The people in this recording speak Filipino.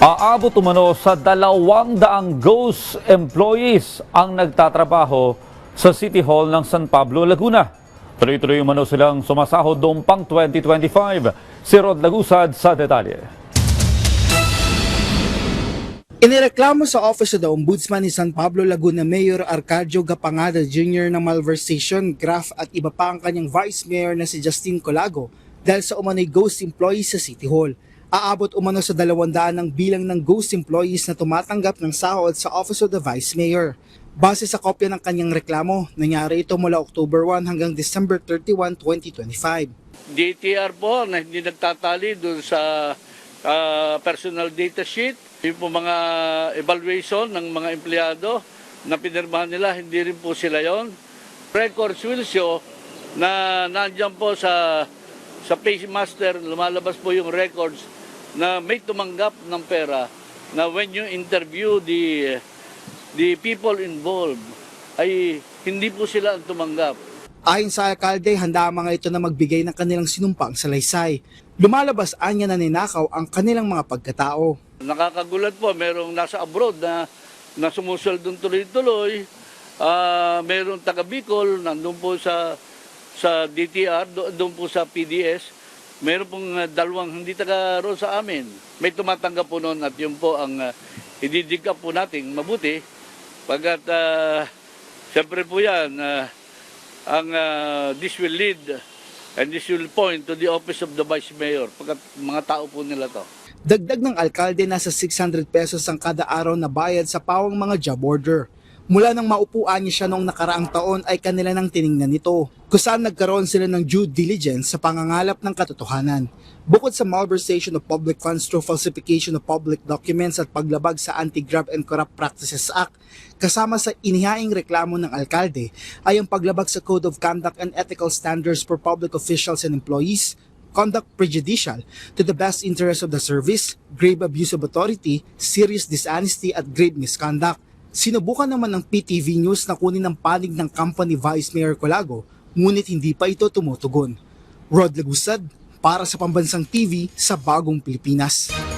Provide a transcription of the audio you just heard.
Aabot umano sa 200 ghost employees ang nagtatrabaho sa City Hall ng San Pablo, Laguna. Tuloy-tuloy umano silang sumasahod noong pang 2025. Si Rod Lagusad sa detalye. Inireklamo sa Office of the Ombudsman ni San Pablo, Laguna Mayor Arcadio Gapangada Jr. ng malversation, graft at iba pa ang kanyang Vice Mayor na si Justin Colago dahil sa umano'y ghost employees sa City Hall. Aabot umano sa 200 ang bilang ng ghost employees na tumatanggap ng sahod sa Office of the Vice Mayor. Base sa kopya ng kanyang reklamo, nangyari ito mula October 1 hanggang December 31, 2025. DTR po na hindi nagtatali doon sa personal data sheet. Yung po mga evaluation ng mga empleyado na pinirmahan nila, hindi rin po sila yon. Records will show na nandiyan po sa Paymaster, lumalabas po yung records na may tumanggap ng pera na when you interview the people involved ay hindi po sila ang tumanggap. Ayon sa alkalde, handa ang mga ito na magbigay ng kanilang sinumpang salaysay. Lumalabas anya na ninakaw ang kanilang mga pagkatao. Nakakagulat po, merong nasa abroad na sumusuldong tuloy-tuloy, merong taga Bicol, nandun po sa DTR, doon po sa PDS, meron pong dalawang hindi taga roon sa amin. May tumatanggap po noon at yun po ang ididikap po natin mabuti. Pagkat siyempre po yan, this will lead and this will point to the office of the Vice Mayor. Pagkat mga tao po nila to. Dagdag ng alkalde, nasa 600 pesos ang kada araw na bayad sa pawang mga job order. Mula nang maupuan niya siya noong nakaraang taon ay kanila nang tiningnan nito, kung saan nagkaroon sila ng due diligence sa pangangalap ng katotohanan. Bukod sa malversation of public funds through falsification of public documents at paglabag sa Anti-Graft and Corrupt Practices Act, kasama sa inihaing reklamo ng alkalde ay ang paglabag sa Code of Conduct and Ethical Standards for Public Officials and Employees, conduct prejudicial to the best interest of the service, grave abuse of authority, serious dishonesty at grave misconduct. Sinubukan naman ng PTV News na kunin ang panig ng company Vice Mayor Colago, ngunit hindi pa ito tumutugon. Rod Lagusad, para sa Pambansang TV sa Bagong Pilipinas.